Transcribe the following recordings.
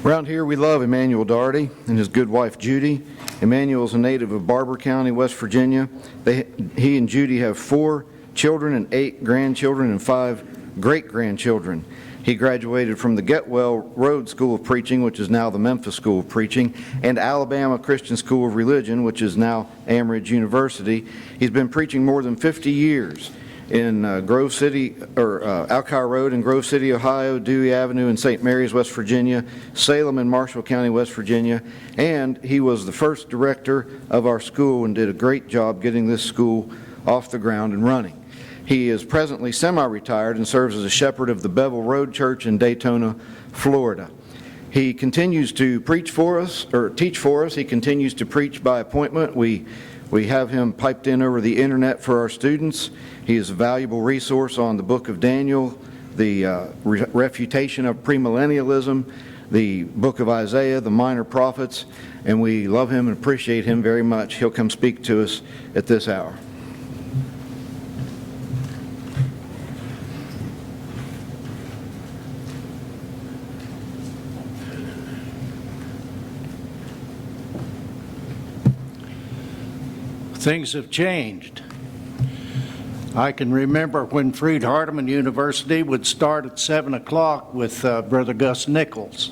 Around here, we love Emanuel Daugherty and his good wife, Judy. Emanuel is a native of Barber County, West Virginia. He and Judy have 4 children and 8 grandchildren and 5 great-grandchildren. He graduated from the Getwell Road School of Preaching, which is now the Memphis School of Preaching, and Alabama Christian School of Religion, which is now Amridge University. He's been preaching more than 50 years in Grove City, or Alcoa Road in Grove City, Ohio, Dewey Avenue in St. Mary's, West Virginia, Salem in Marshall County, West Virginia, and he was the first director of our school and did a great job getting this school off the ground and running. He is presently semi-retired and serves as a shepherd of the Bevel Road Church in Daytona, Florida. He continues to preach for us, or teach for us. He continues to preach by appointment. We have him piped in over the internet for our students. He is a valuable resource on the book of Daniel, the refutation of premillennialism, the book of Isaiah, the minor prophets, and we love him and appreciate him very much. He'll come speak to us at this hour. Things have changed. I can remember when Freed-Hardeman University would start at 7 o'clock with Brother Gus Nichols.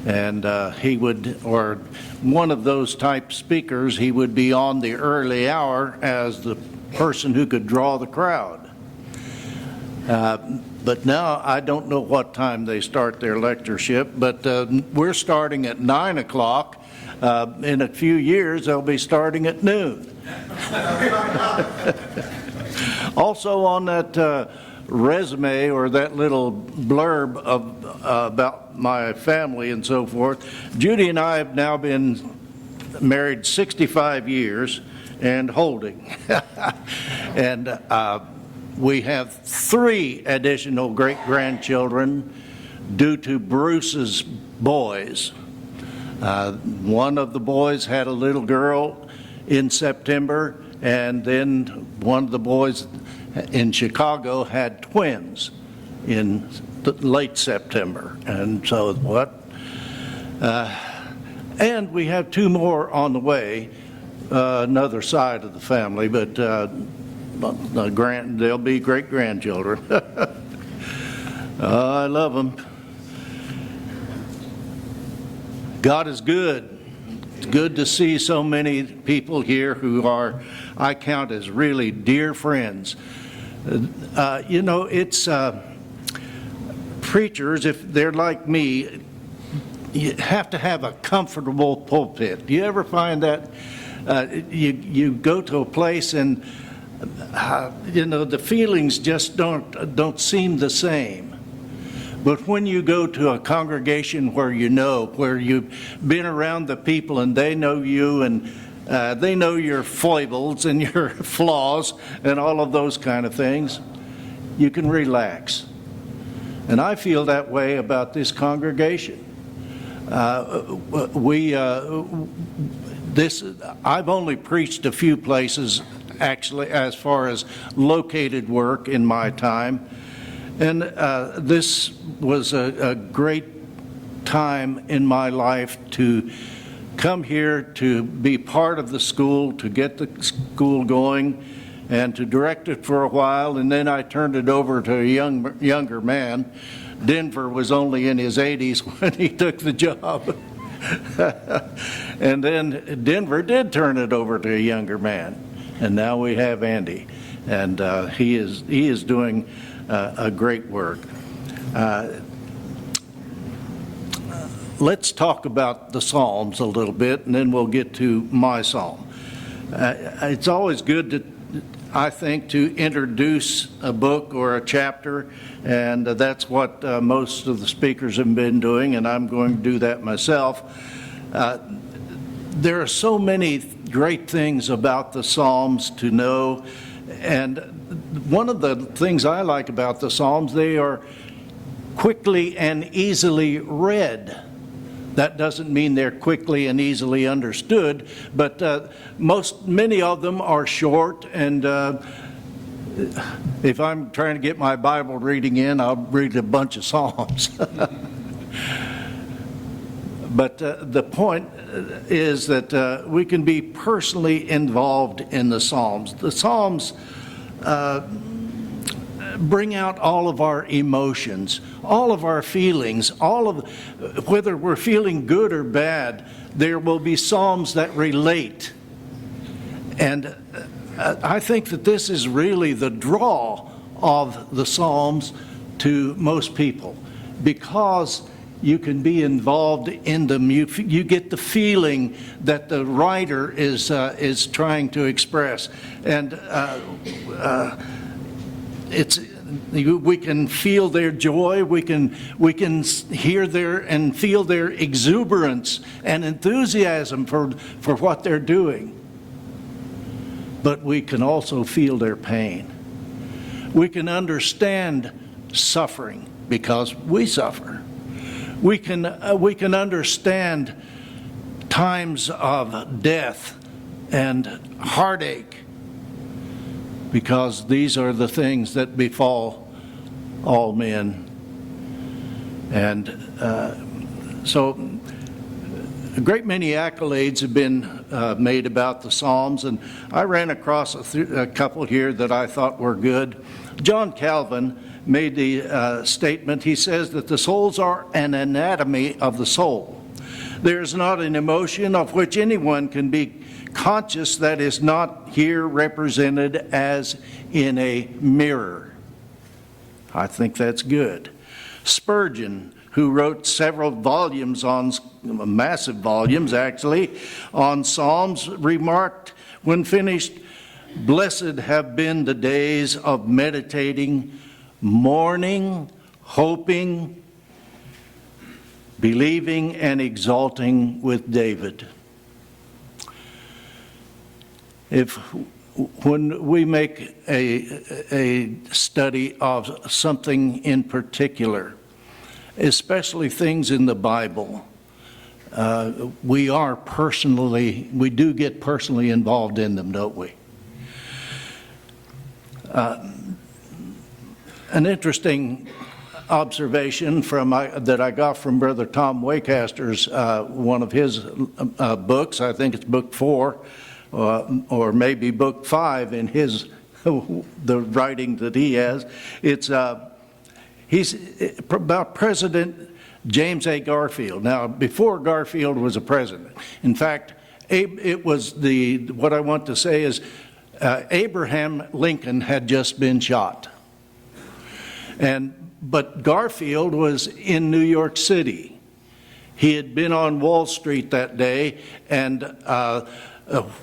And he would, or one of those type speakers, he would be on the early hour as the person who could draw the crowd. But now I don't know what time they start their lectureship, but we're starting at 9 o'clock. In a few years, they'll be starting at noon. Also on that resume, or that little blurb about my family and so forth, Judy and I have now been married 65 years and holding. And we have 3 additional great-grandchildren due to Bruce's boys. One of the boys had a little girl in September, and then one of the boys in Chicago had twins in late September. And so and we have 2 more on the way, another side of the family, but they'll be great-grandchildren. I love them. God is good. It's good to see so many people here who I count as really dear friends. You know, it's preachers, if they're like me, you have to have a comfortable pulpit. Do you ever find that you go to a place and you know, the feelings just don't seem the same? But when you go to a congregation where you've been around the people and they know you and they know your foibles and your flaws and all of those kind of things, you can relax. And I feel that way about this congregation. I've only preached a few places, actually, as far as located work in my time. And this was a great time in my life to come here to be part of the school, to get the school going, and to direct it for a while. And then I turned it over to a younger man. Denver was only in his 80s when he took the job. And then Denver did turn it over to a younger man. And now we have Andy. And he is doing a great work. Let's talk about the Psalms a little bit, and then we'll get to my Psalm. It's always good I think, to introduce a book or a chapter, and that's what most of the speakers have been doing, and I'm going to do that myself. There are so many great things about the Psalms to know, and one of the things I like about the Psalms, they are quickly and easily read. That doesn't mean they're quickly and easily understood, but many of them are short, and if I'm trying to get my Bible reading in, I'll read a bunch of Psalms. But the point is that we can be personally involved in the Psalms. The Psalms bring out all of our emotions, all of our feelings, whether we're feeling good or bad, there will be Psalms that relate. And I think that this is really the draw of the Psalms to most people, because you can be involved in them. You get the feeling that the writer is trying to express, and we can feel their joy. We can hear their and feel their exuberance and enthusiasm for what they're doing. But we can also feel their pain. We can understand suffering because we suffer. We can understand times of death and heartache, because these are the things that befall all men. And so a great many accolades have been made about the Psalms, and I ran across a couple here that I thought were good. John Calvin made the statement, he says that the Psalms are an anatomy of the soul. There is not an emotion of which anyone can be conscious that is not here represented as in a mirror. I think that's good. Spurgeon, who wrote several volumes massive volumes actually, on Psalms, remarked when finished, "Blessed have been the days of meditating, mourning, hoping, believing, and exalting with David." When we make a study of something in particular, especially things in the Bible, we do get personally involved in them, don't we? An interesting observation that I got from Brother Tom Waycaster's one of his books. I think it's book 4, or maybe book 5 in his the writing that he has. He's about President James A. Garfield. Now, before Garfield was a president, in fact, it was what I want to say is Abraham Lincoln had just been shot. But Garfield was in New York City. He had been on Wall Street that day, and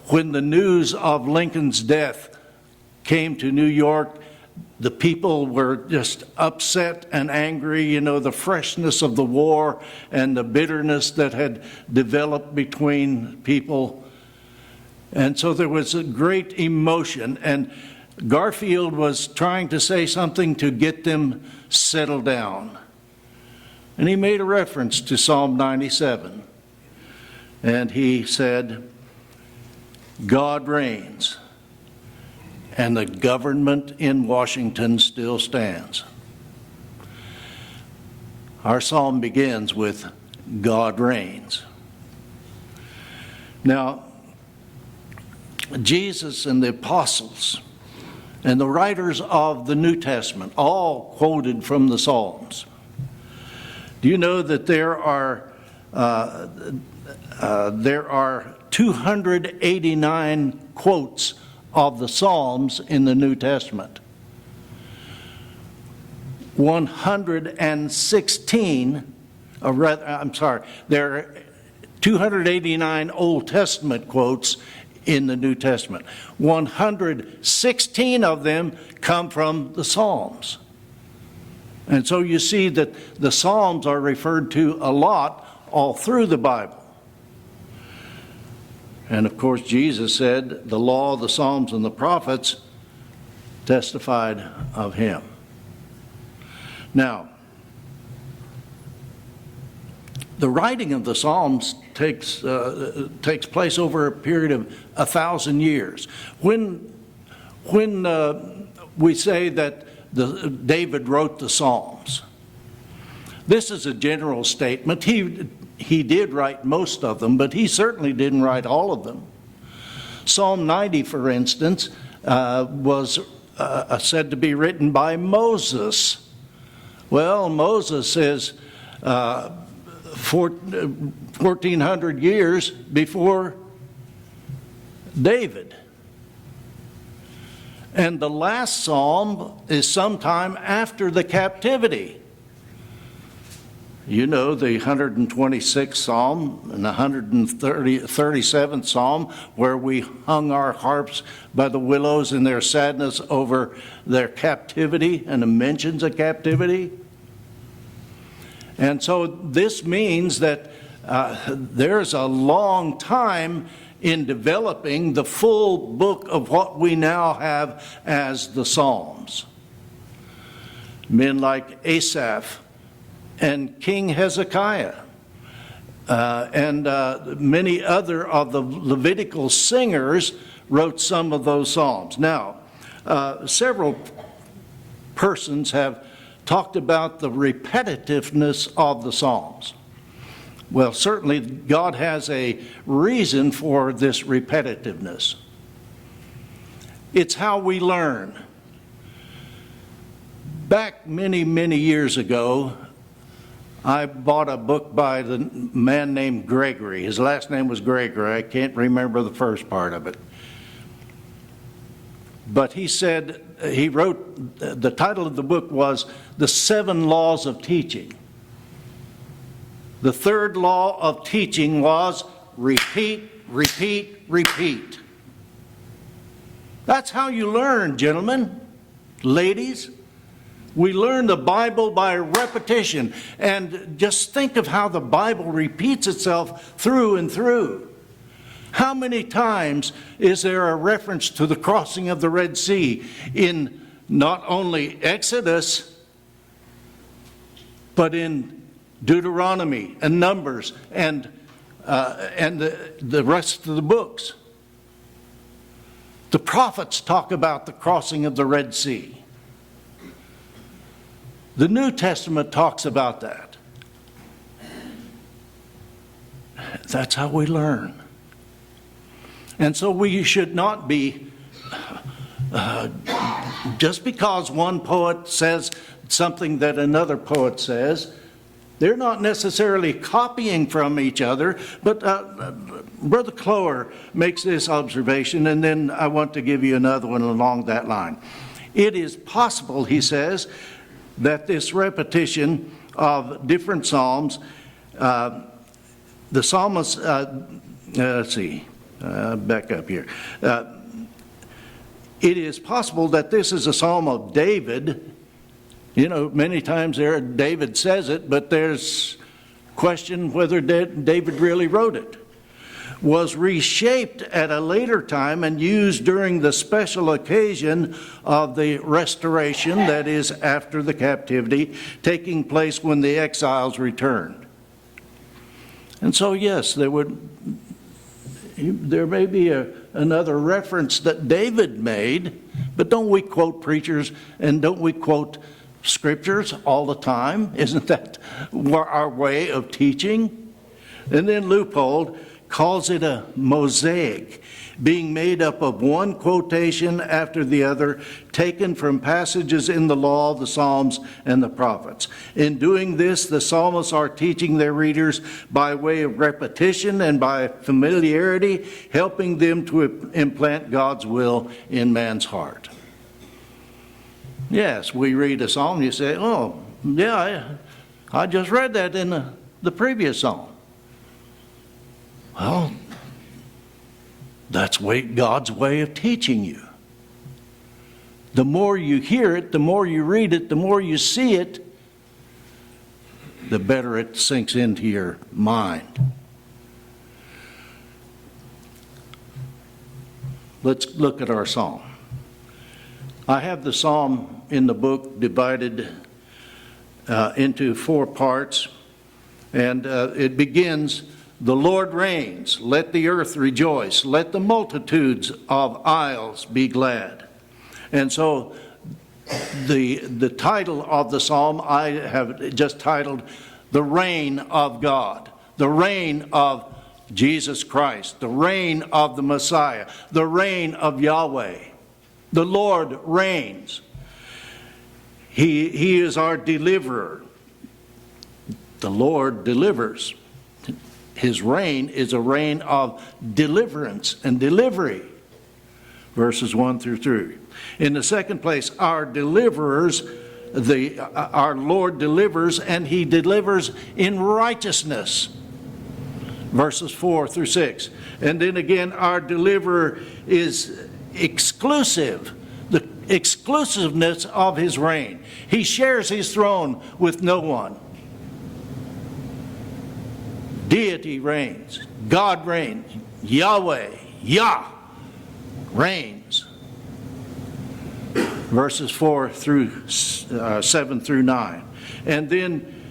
when the news of Lincoln's death came to New York, the people were just upset and angry, the freshness of the war and the bitterness that had developed between people. And so there was a great emotion, and Garfield was trying to say something to get them settled down. And he made a reference to Psalm 97. And he said, "God reigns, and the government in Washington still stands." Our psalm begins with, "God reigns." Now, Jesus and the apostles and the writers of the New Testament all quoted from the Psalms. Do you know that there are 289 quotes of the Psalms in the New Testament? 116, there are 289 Old Testament quotes in the New Testament. 116 of them come from the Psalms. And so you see that the Psalms are referred to a lot all through the Bible. And of course, Jesus said, "The law, the Psalms, and the prophets testified of him." Now, the writing of the Psalms takes place over a period of 1,000 years. When we say that David wrote the Psalms, This is a general statement. He did write most of them, but he certainly didn't write all of them. Psalm 90, for instance, was said to be written by Moses. Well, Moses is 1,400 years before David. And the last psalm is sometime after the captivity. You know, the 126th Psalm and the 137th Psalm, where we hung our harps by the willows in their sadness over their captivity and the mentions of captivity. And so this means that there's a long time in developing the full book of what we now have as the Psalms. Men like Asaph and King Hezekiah, and many other of the Levitical singers wrote some of those psalms. Now, several persons have talked about the repetitiveness of the psalms. Well, certainly God has a reason for this repetitiveness. It's how we learn. Back many, many years ago, I bought a book by the man named Gregory. His last name was Gregory. I can't remember the first part of it. But he said, he wrote, the title of the book was The 7 Laws of Teaching. The third law of teaching was repeat, repeat, repeat. That's how you learn, gentlemen, ladies. We learn the Bible by repetition. And just think of how the Bible repeats itself through and through. How many times is there a reference to the crossing of the Red Sea in not only Exodus, but in Deuteronomy and Numbers and the rest of the books? The prophets talk about the crossing of the Red Sea. The New Testament talks about that. That's how we learn. And so we should not be, just because one poet says something that another poet says, they're not necessarily copying from each other, but Brother Clower makes this observation, and then I want to give you another one along that line. It is possible, he says, that this repetition of different psalms, the psalmist, let's see, back up here. It is possible that this is a psalm of David. You know, many times there David says it, but there's question whether David really wrote it. Was reshaped at a later time and used during the special occasion of the restoration, that is, after the captivity, taking place when the exiles returned. And so, yes, there may be another reference that David made, but don't we quote preachers and don't we quote scriptures all the time? Isn't that our way of teaching? And then Leupold calls it a mosaic, being made up of one quotation after the other, taken from passages in the law, the Psalms, and the prophets. In doing this, the psalmists are teaching their readers by way of repetition and by familiarity, helping them to implant God's will in man's heart. Yes, we read a psalm, you say, oh, yeah, I just read that in the previous psalm. Well, that's God's way of teaching you. The more you hear it, the more you read it, the more you see it, the better it sinks into your mind. Let's look at our psalm. I have the psalm in the book divided into 4 parts, and it begins, "The Lord reigns, let the earth rejoice, let the multitudes of isles be glad." And so the title of the psalm I have just titled, The Reign of God, the reign of Jesus Christ, the reign of the Messiah, the reign of Yahweh. The Lord reigns. He is our deliverer. The Lord delivers. His reign is a reign of deliverance and delivery. Verses 1 through 3. In the second place, our deliverers, our Lord delivers, and He delivers in righteousness. Verses 4 through 6. And then again, our deliverer is exclusive, the exclusiveness of His reign. He shares His throne with no one. Deity reigns. God reigns. Yahweh, Yah, reigns. Verses 4 through 7 through 9. And then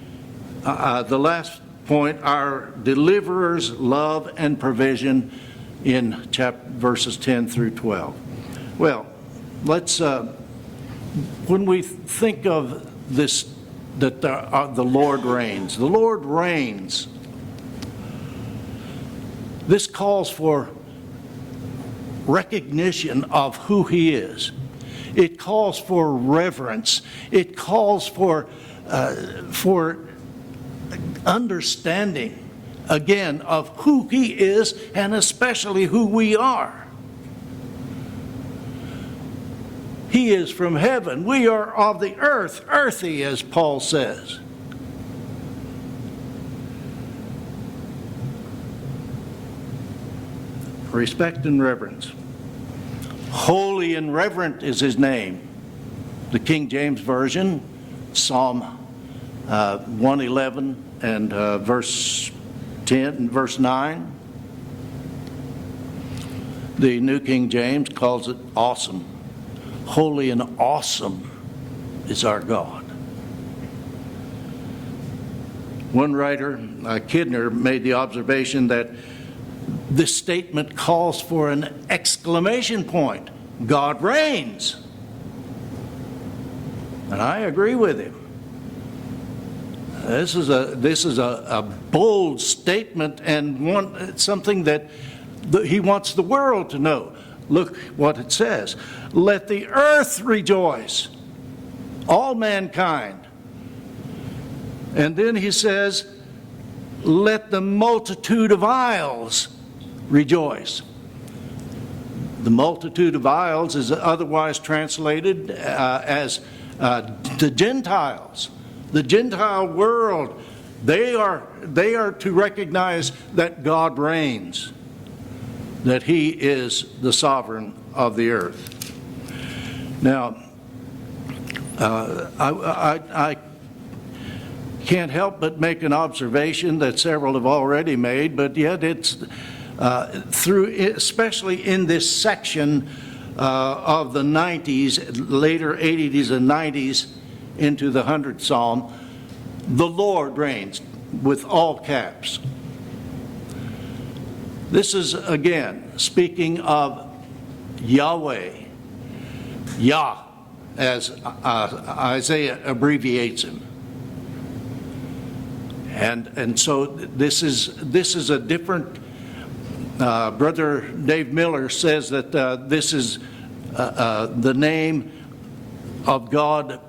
the last point, our deliverer's love and provision in verses 10 through 12. Well, let's, when we think of this, that the Lord reigns, the Lord reigns, this calls for recognition of who He is. It calls for reverence. It calls for understanding, again, of who He is and especially who we are. He is from heaven. We are of the earth, earthy, as Paul says. Respect and reverence. Holy and reverent is His name. The King James Version, Psalm 111 and verse 10 and verse 9. The New King James calls it awesome. Holy and awesome is our God. One writer, Kidner, made the observation that this statement calls for an exclamation point. God reigns. And I agree with him. This is a bold statement and something that he wants the world to know. Look what it says. Let the earth rejoice, all mankind. And then he says, let the multitude of isles rejoice. The multitude of isles is otherwise translated as the Gentiles. The Gentile world, they are to recognize that God reigns, that He is the sovereign of the earth. Now, I can't help but make an observation that several have already made, but yet it's especially in this section of the 90s, later 80s and 90s, into the 100th Psalm, the Lord reigns, with all caps. This is, again, speaking of Yahweh, Yah, as Isaiah abbreviates Him. And so this is a different, Brother Dave Miller says that this is the name of God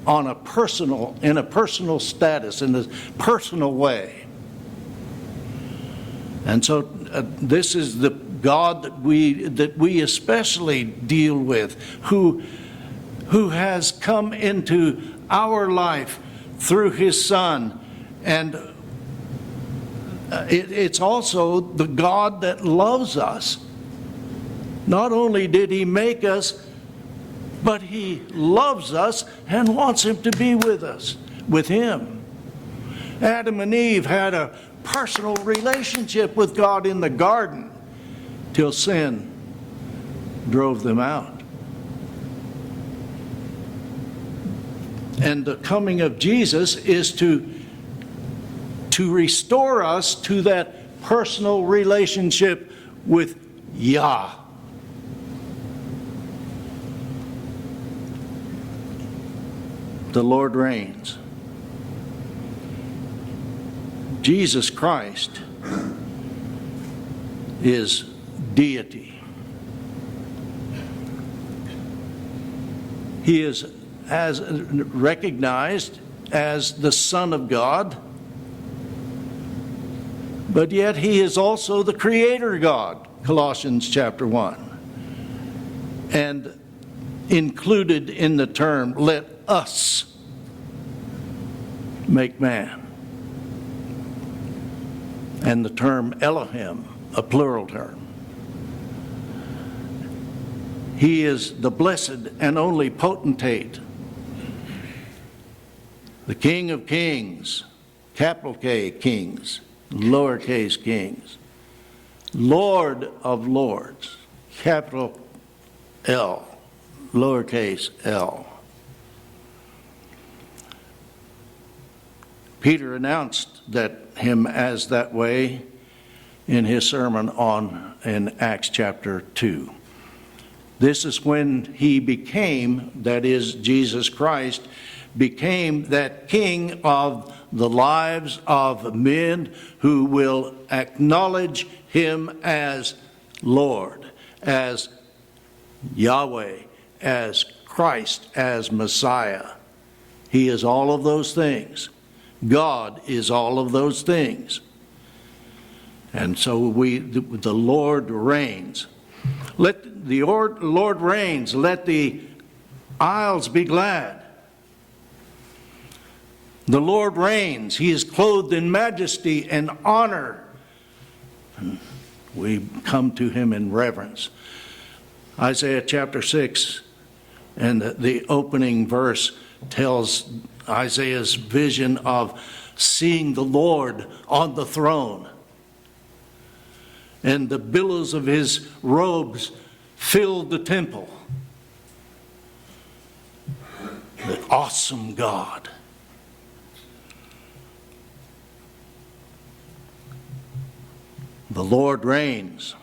in a personal status, in a personal way. And so this is the God that we especially deal with, who has come into our life through His Son. And it's also the God that loves us. Not only did He make us, but He loves us and wants Him to be with us, with Him. Adam and Eve had a personal relationship with God in the garden till sin drove them out. And the coming of Jesus is to restore us to that personal relationship with Yah. The Lord reigns. Jesus Christ is deity. He is as recognized as the Son of God, but yet he is also the Creator God, Colossians chapter 1. And included in the term, let us make man. And the term Elohim, a plural term. He is the blessed and only potentate, the King of kings, capital K, kings, lowercase kings, Lord of lords, capital L, lowercase l. Peter announced him as that way in his sermon in Acts chapter 2. This is when he became, that is, Jesus Christ, became that king of the lives of men who will acknowledge him as Lord, as Yahweh, as Christ, as Messiah. He is all of those things. God is all of those things. And so the Lord reigns. Let the Lord reigns. Let the isles be glad. The Lord reigns. He is clothed in majesty and honor. And we come to him in reverence. Isaiah chapter 6 and the opening verse tells Isaiah's vision of seeing the Lord on the throne. And the billows of his robes filled the temple. The awesome God. The Lord reigns.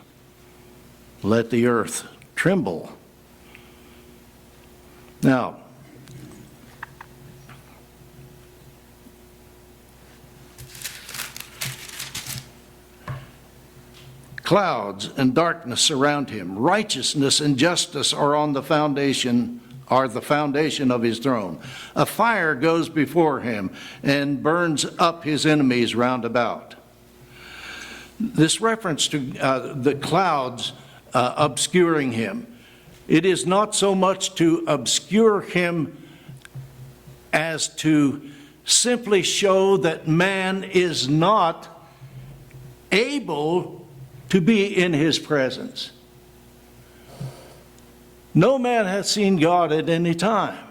Let the earth tremble. Now, clouds and darkness surround him. Righteousness and justice are the foundation of his throne. A fire goes before him and burns up his enemies round about. This reference to the clouds obscuring him, it is not so much to obscure him as to simply show that man is not able to be in his presence. No man has seen God at any time.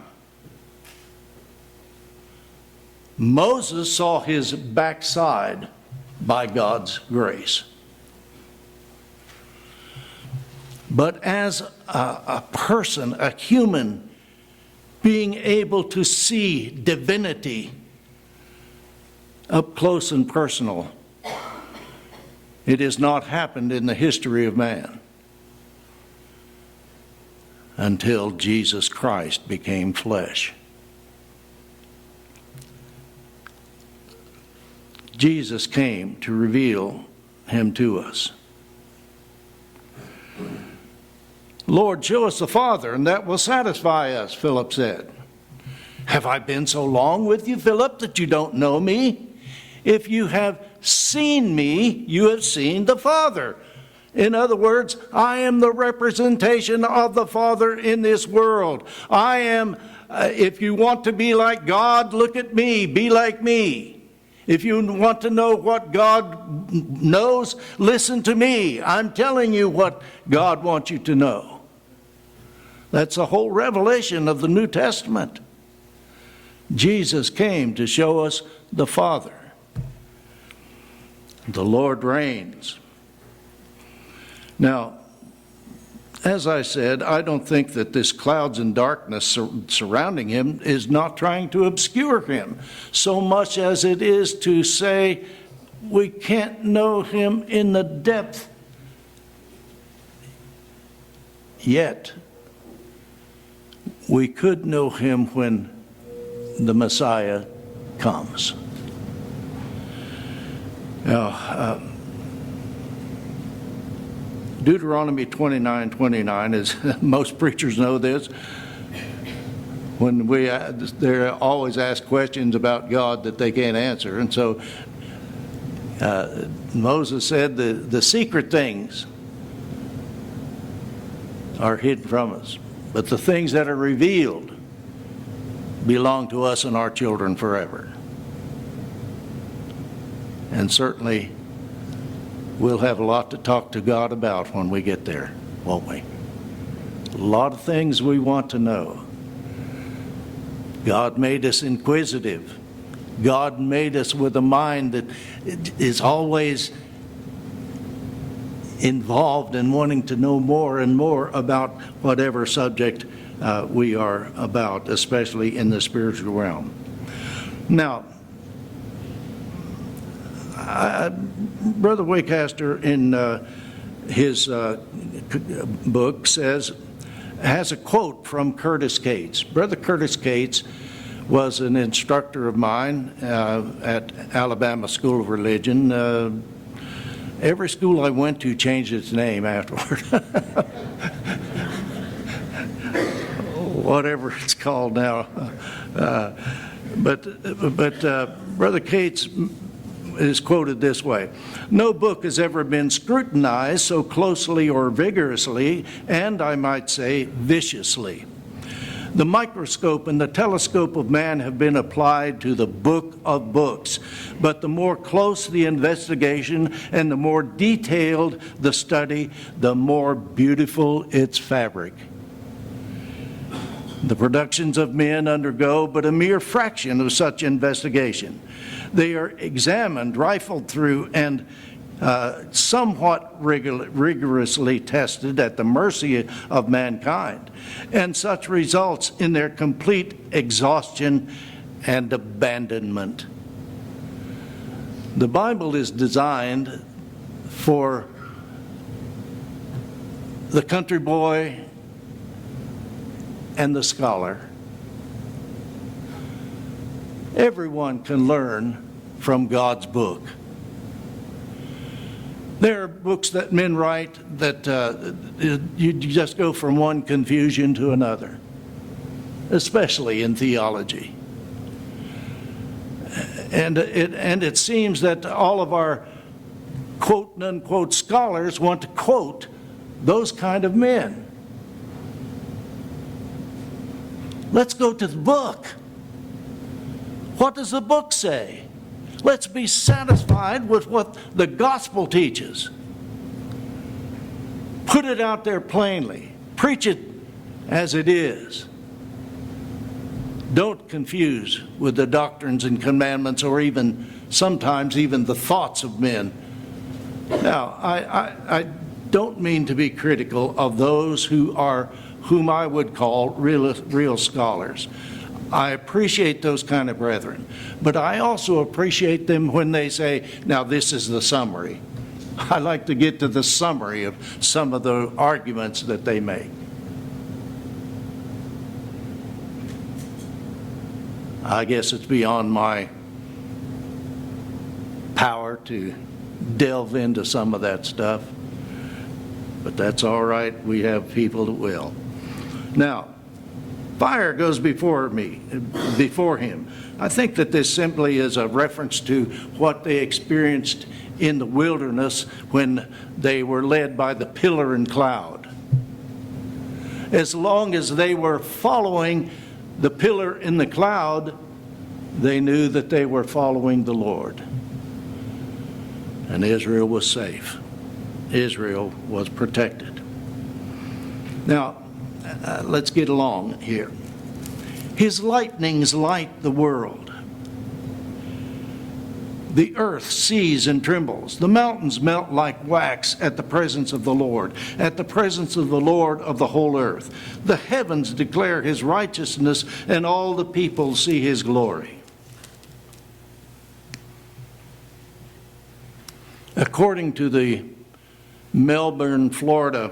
Moses saw his backside by God's grace. But as a person, a human, being able to see divinity up close and personal, it has not happened in the history of man until Jesus Christ became flesh. Jesus came to reveal him to us. Lord, show us the Father, and that will satisfy us, Philip said. Have I been so long with you, Philip, that you don't know me? If you have seen me, you have seen the Father. In other words, I am the representation of the Father in this world. I am, if you want to be like God, look at me, be like me. If you want to know what God knows, listen to me. I'm telling you what God wants you to know. That's the whole revelation of the New Testament. Jesus came to show us the Father. The Lord reigns. Now, as I said, I don't think that this clouds and darkness surrounding him is not trying to obscure him so much as it is to say we can't know him in the depth yet. We could know him when the Messiah comes. Now, Deuteronomy 29:29, as most preachers know this, when they're always asked questions about God that they can't answer. And so Moses said the secret things are hidden from us, but the things that are revealed belong to us and our children forever. And certainly we'll have a lot to talk to God about when we get there, won't we? A lot of things we want to know. God made us inquisitive. God made us with a mind that is always involved in wanting to know more and more about whatever subject we are about, especially in the spiritual realm. Now, Brother Waycaster in his book has a quote from Curtis Cates. Brother Curtis Cates was an instructor of mine at Alabama School of Religion. Every school I went to changed its name afterward. Whatever it's called now. But Brother Cates is quoted this way: "No book has ever been scrutinized so closely or vigorously, and I might say viciously. The microscope and the telescope of man have been applied to the book of books, but the more close the investigation and the more detailed the study, the more beautiful its fabric. The productions of men undergo but a mere fraction of such investigation. They are examined, rifled through, and somewhat rigorously tested at the mercy of mankind, and such results in their complete exhaustion and abandonment. The Bible is designed for the country boy and the scholar. Everyone can learn from God's book. There are books that men write that you just go from one confusion to another, especially in theology. And it seems that all of our quote and unquote scholars want to quote those kind of men. Let's go to the book. What does the book say? Let's be satisfied with what the gospel teaches. Put it out there plainly. Preach it as it is. Don't confuse with the doctrines and commandments, or even sometimes even the thoughts of men. Now, I don't mean to be critical of those whom I would call real scholars. I appreciate those kind of brethren, but I also appreciate them when they say, now this is the summary. I like to get to the summary of some of the arguments that they make. I guess it's beyond my power to delve into some of that stuff, but that's all right. We have people that will. Now, fire goes before him. I think that this simply is a reference to what they experienced in the wilderness when they were led by the pillar and cloud. As long as they were following the pillar and the cloud, they knew that they were following the Lord. And Israel was safe. Israel was protected. Now, let's get along here. His lightnings light the world. The earth sees and trembles. The mountains melt like wax at the presence of the Lord, at the presence of the Lord of the whole earth. The heavens declare his righteousness, and all the people see his glory. According to the Melbourne, Florida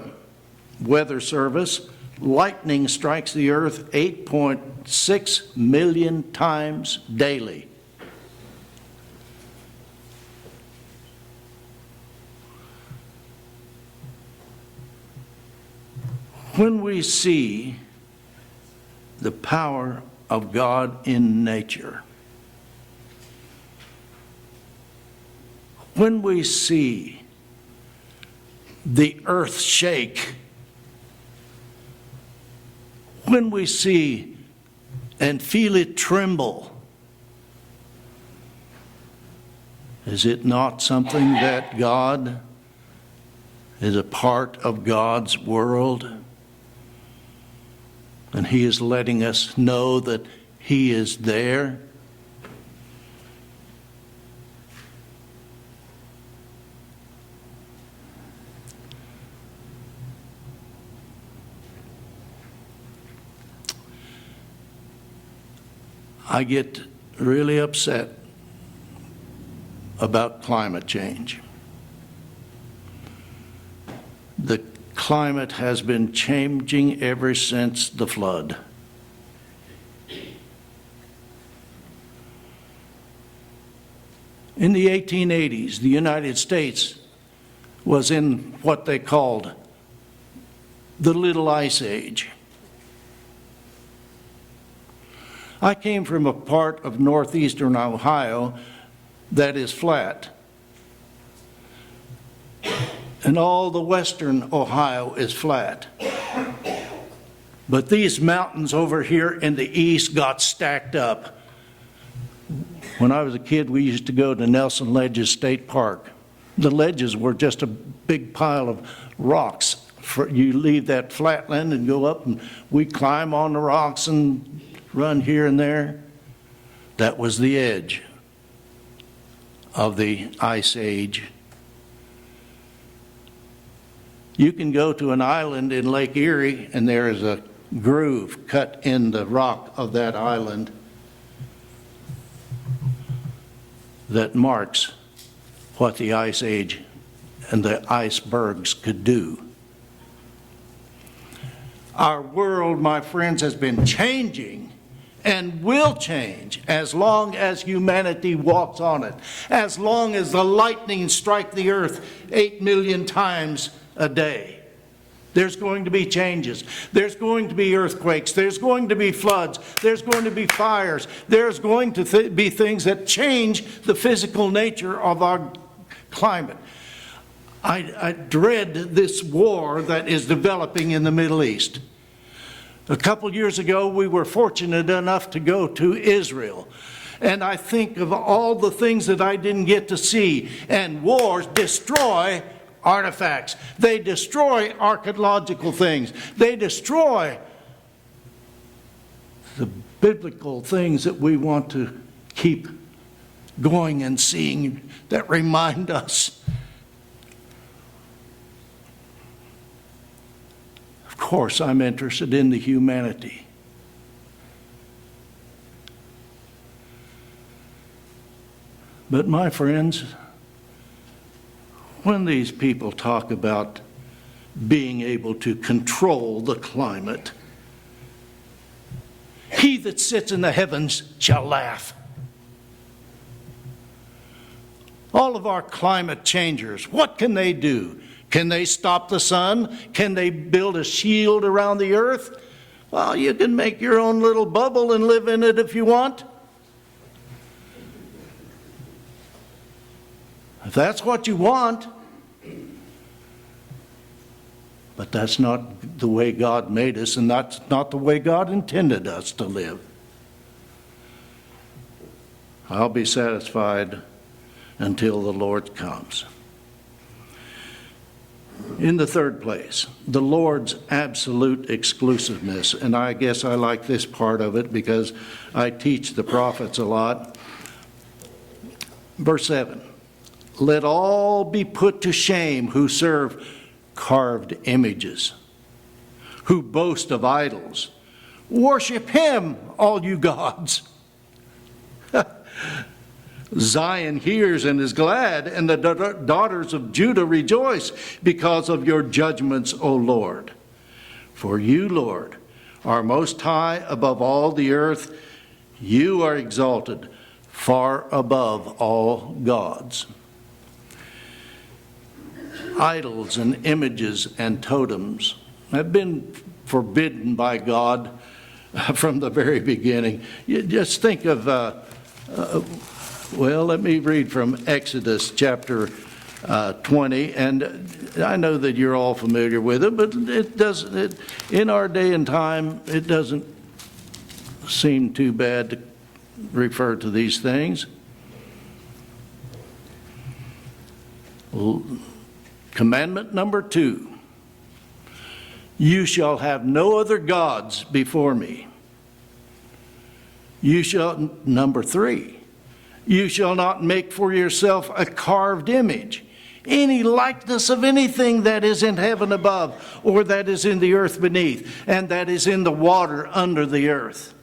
Weather Service, lightning strikes the earth 8.6 million times daily. When we see the power of God in nature, when we see the earth shake, when we see and feel it tremble, is it not something that God is a part of God's world? And He is letting us know that He is there. I get really upset about climate change. The climate has been changing ever since the flood. In the 1880s, the United States was in what they called the Little Ice Age. I came from a part of northeastern Ohio that is flat. And all the western Ohio is flat. But these mountains over here in the east got stacked up. When I was a kid, we used to go to Nelson Ledges State Park. The ledges were just a big pile of rocks. You leave that flatland and go up, and we climb on the rocks and run here and there. That was the edge of the Ice Age. You can go to an island in Lake Erie, and there is a groove cut in the rock of that island that marks what the Ice Age and the icebergs could do. Our world, my friends, has been changing and will change as long as humanity walks on it, as long as the lightning strike the earth 8 million times a day. There's going to be changes. There's going to be earthquakes. There's going to be floods. There's going to be fires. There's going to be things that change the physical nature of our climate. I dread this war that is developing in the Middle East. A couple years ago, we were fortunate enough to go to Israel. And I think of all the things that I didn't get to see. And wars destroy artifacts. They destroy archaeological things. They destroy the biblical things that we want to keep going and seeing that remind us. Of course, I'm interested in the humanity. But my friends, when these people talk about being able to control the climate, he that sits in the heavens shall laugh. All of our climate changers, what can they do? Can they stop the sun? Can they build a shield around the earth? Well, you can make your own little bubble and live in it if you want. If that's what you want. But that's not the way God made us, and that's not the way God intended us to live. I'll be satisfied until the Lord comes. In the third place, the Lord's absolute exclusiveness. And I guess I like this part of it because I teach the prophets a lot. Verse 7, let all be put to shame who serve carved images, who boast of idols. Worship him, all you gods. Zion hears and is glad, and the daughters of Judah rejoice because of your judgments, O Lord. For you, Lord, are most high above all the earth. You are exalted far above all gods. Idols and images and totems have been forbidden by God from the very beginning. You just think of, well, let me read from Exodus chapter 20, and I know that you're all familiar with it, but in our day and time, it doesn't seem too bad to refer to these things. Commandment number 2, you shall have no other gods before me. Number 3, you shall not make for yourself a carved image, any likeness of anything that is in heaven above, or that is in the earth beneath, and that is in the water under the earth.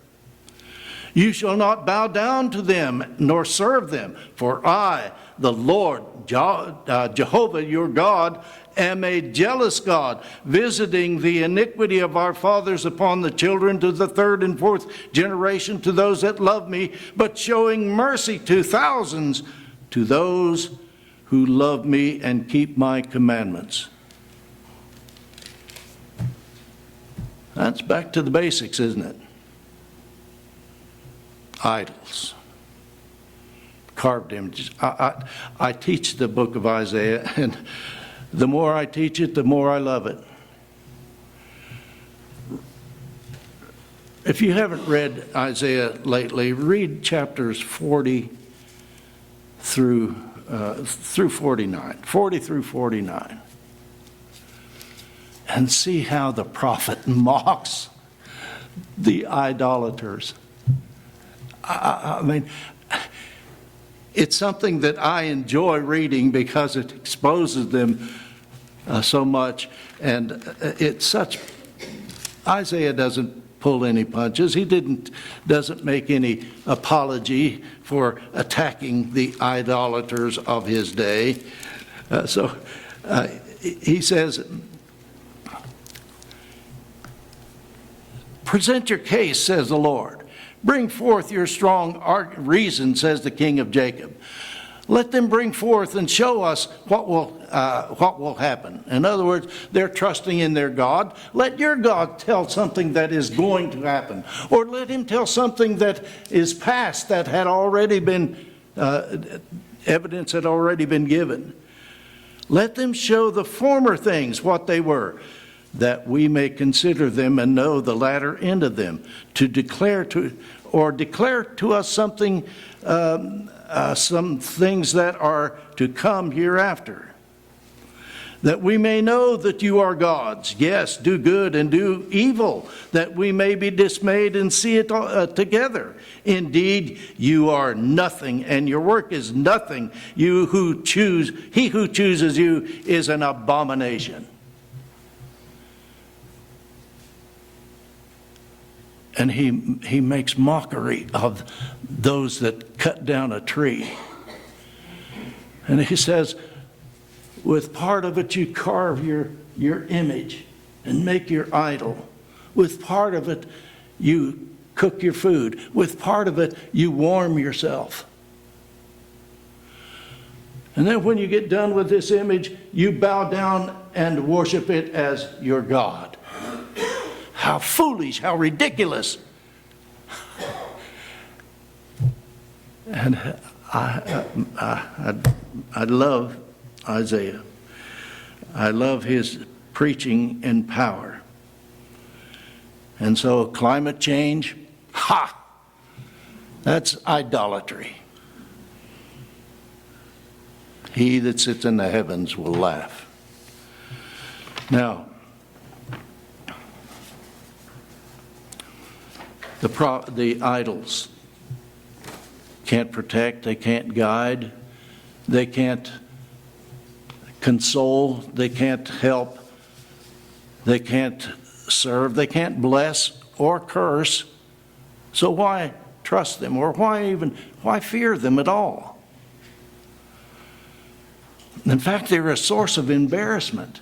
You shall not bow down to them, nor serve them, for I, the Lord, Jehovah your God, am a jealous God, visiting the iniquity of our fathers upon the children to the 3rd and 4th generation to those that love me, but showing mercy to thousands, to those who love me and keep my commandments. That's back to the basics, isn't it? Idols, carved images. I teach the book of Isaiah, and the more I teach it, the more I love it. If you haven't read Isaiah lately, read chapters 40 through 49, 40 through 49, and see how the prophet mocks the idolaters. I mean, it's something that I enjoy reading because it exposes them so much, and it's such. Isaiah doesn't pull any punches. He doesn't make any apology for attacking the idolaters of his day. He says, "Present your case," says the Lord. "Bring forth your strong reason," says the King of Jacob. "Let them bring forth and show us what will happen." In other words, they're trusting in their God. Let your God tell something that is going to happen. Or let him tell something that is past, that had already been, evidence had already been given. Let them show the former things what they were, that we may consider them and know the latter end of them, to declare to us something, some things that are to come hereafter, that we may know that you are gods. Yes, do good and do evil, that we may be dismayed and see it together. Indeed, you are nothing, and your work is nothing. He who chooses you is an abomination. And he makes mockery of those that cut down a tree. And he says, with part of it you carve your image and make your idol. With part of it you cook your food. With part of it you warm yourself. And then when you get done with this image, you bow down and worship it as your God. How foolish, how ridiculous. And I love Isaiah. I love his preaching in power. And so climate change, that's idolatry. He that sits in the heavens will laugh. Now, the idols can't protect, they can't guide, they can't console, they can't help, they can't serve, they can't bless or curse. So why trust them, or why fear them at all? In fact, they're a source of embarrassment.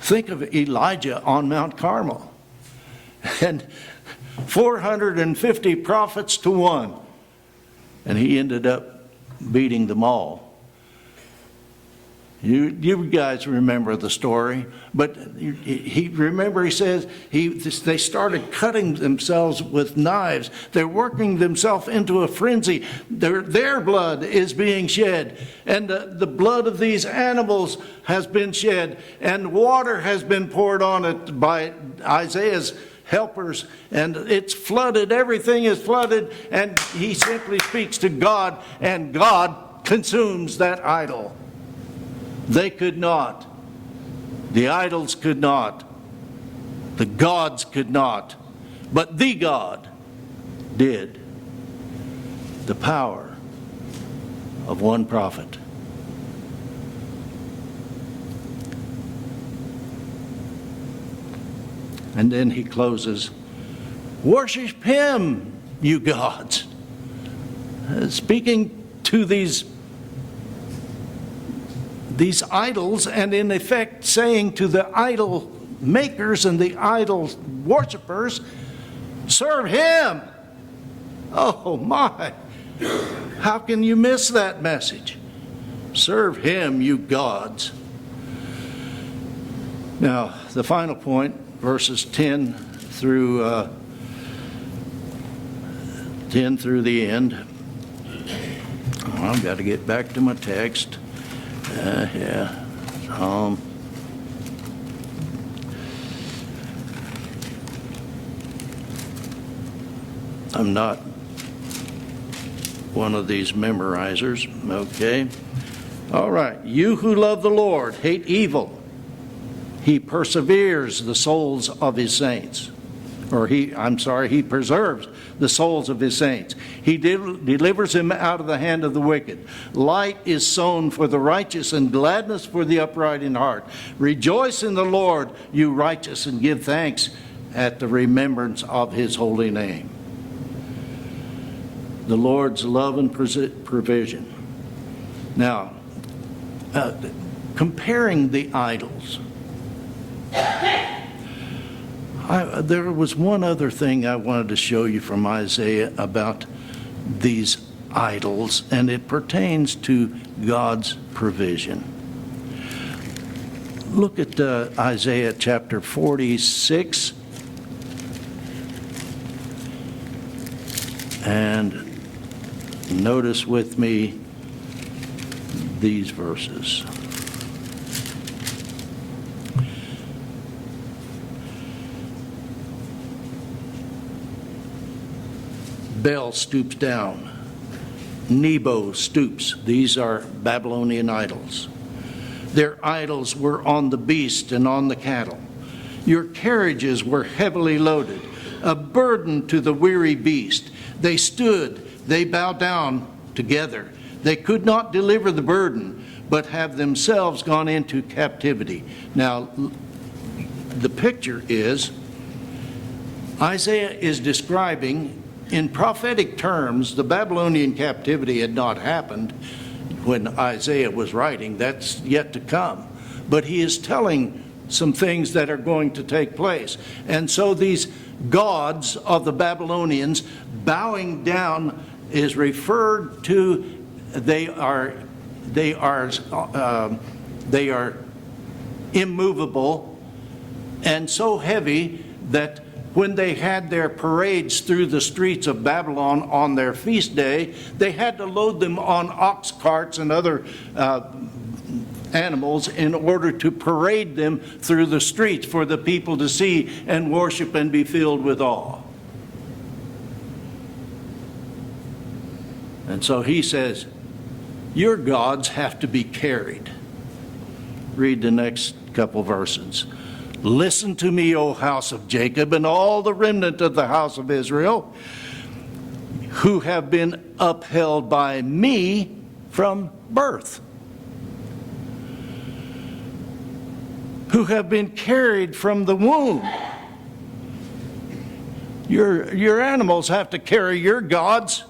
Think of Elijah on Mount Carmel. And 450 prophets to one. And he ended up beating them all. You guys remember the story, but he says they started cutting themselves with knives. They're working themselves into a frenzy. Their blood is being shed, and the blood of these animals has been shed, and water has been poured on it by Isaiah's helpers, and it's flooded. Everything is flooded, and he simply speaks to God, and God consumes that idol. They could not. The idols could not. The gods could not. But the God did. The power of one prophet. And then he closes, worship him, you gods. Speaking to these idols, and in effect saying to the idol makers and the idol worshipers, serve him. Oh my, how can you miss that message? Serve him, you gods. Now, the final point, verses 10 through the end. I've got to get back to my text. I'm not one of these memorizers. Okay. All right. You who love the Lord hate evil. He perseveres the souls of his saints. He preserves the souls of his saints. He delivers him out of the hand of the wicked. Light is sown for the righteous, and gladness for the upright in heart. Rejoice in the Lord, you righteous, and give thanks at the remembrance of his holy name. The Lord's love and provision. Now, comparing the idols. There was one other thing I wanted to show you from Isaiah about these idols, and it pertains to God's provision. Look at Isaiah chapter 46 and notice with me these verses. Bel stoops down. Nebo stoops. These are Babylonian idols. Their idols were on the beast and on the cattle. Your carriages were heavily loaded, a burden to the weary beast. They stood, they bowed down together. They could not deliver the burden, but have themselves gone into captivity. Now, the picture is, Isaiah is describing, in prophetic terms, the Babylonian captivity had not happened when Isaiah was writing. That's yet to come. But he is telling some things that are going to take place. And so these gods of the Babylonians bowing down is referred to, they are immovable and so heavy that when they had their parades through the streets of Babylon on their feast day, they had to load them on ox carts and other animals in order to parade them through the streets for the people to see and worship and be filled with awe. And so he says, your gods have to be carried. Read the next couple verses. Listen to me, O house of Jacob, and all the remnant of the house of Israel, who have been upheld by me from birth, who have been carried from the womb. Your animals have to carry your gods.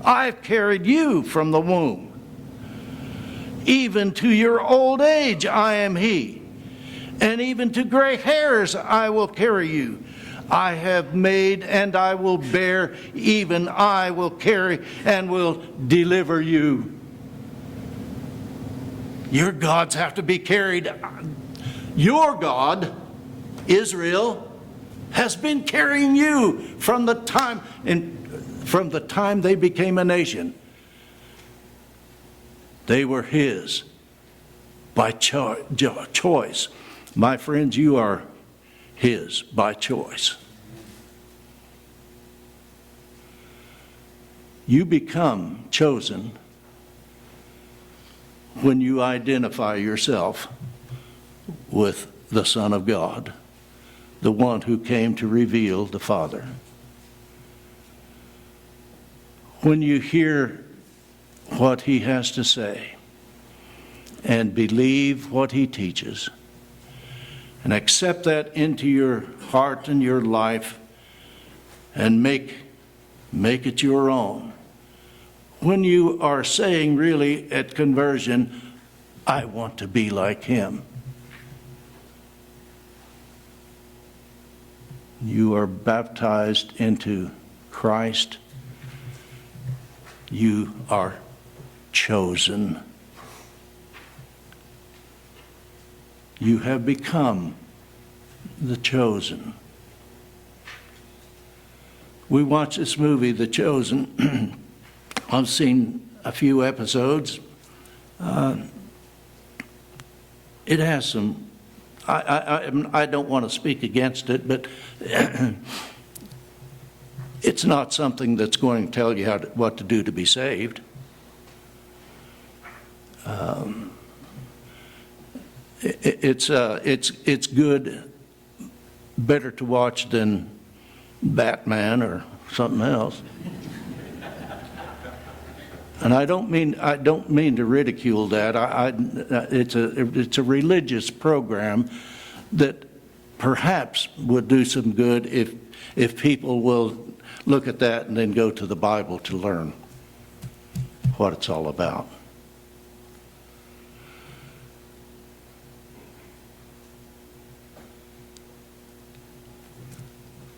I've carried you from the womb. Even to your old age I am he. and even to gray hairs I will carry you. I have made and I will bear, even I will carry and will deliver you. Your gods have to be carried. Your God, Israel, has been carrying you from the time they became a nation. They were His by choice. My friends, you are His by choice. You become chosen when you identify yourself with the Son of God, the one who came to reveal the Father. When you hear what He has to say and believe what He teaches and accept that into your heart and your life and make it your own. When you are saying really at conversion, I want to be like Him. You are baptized into Christ. You are chosen. You have become the chosen. We watched this movie, The Chosen. I've seen a few episodes. It has some, I don't want to speak against it, but it's not something that's going to tell you what to do to be saved. It's good, better to watch than Batman or something else. And I don't mean to ridicule that. It's a religious program that perhaps would do some good if people will look at that and then go to the Bible to learn what it's all about.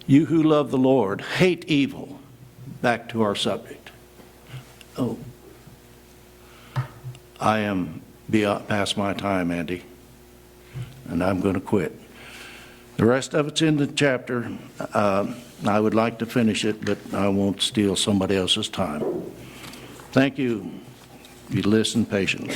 You who love the Lord, hate evil. Back to our subject. Oh, I am past my time, Andy, and I'm going to quit. The rest of it's in the chapter. I would like to finish it, but I won't steal somebody else's time. Thank you. You listened patiently.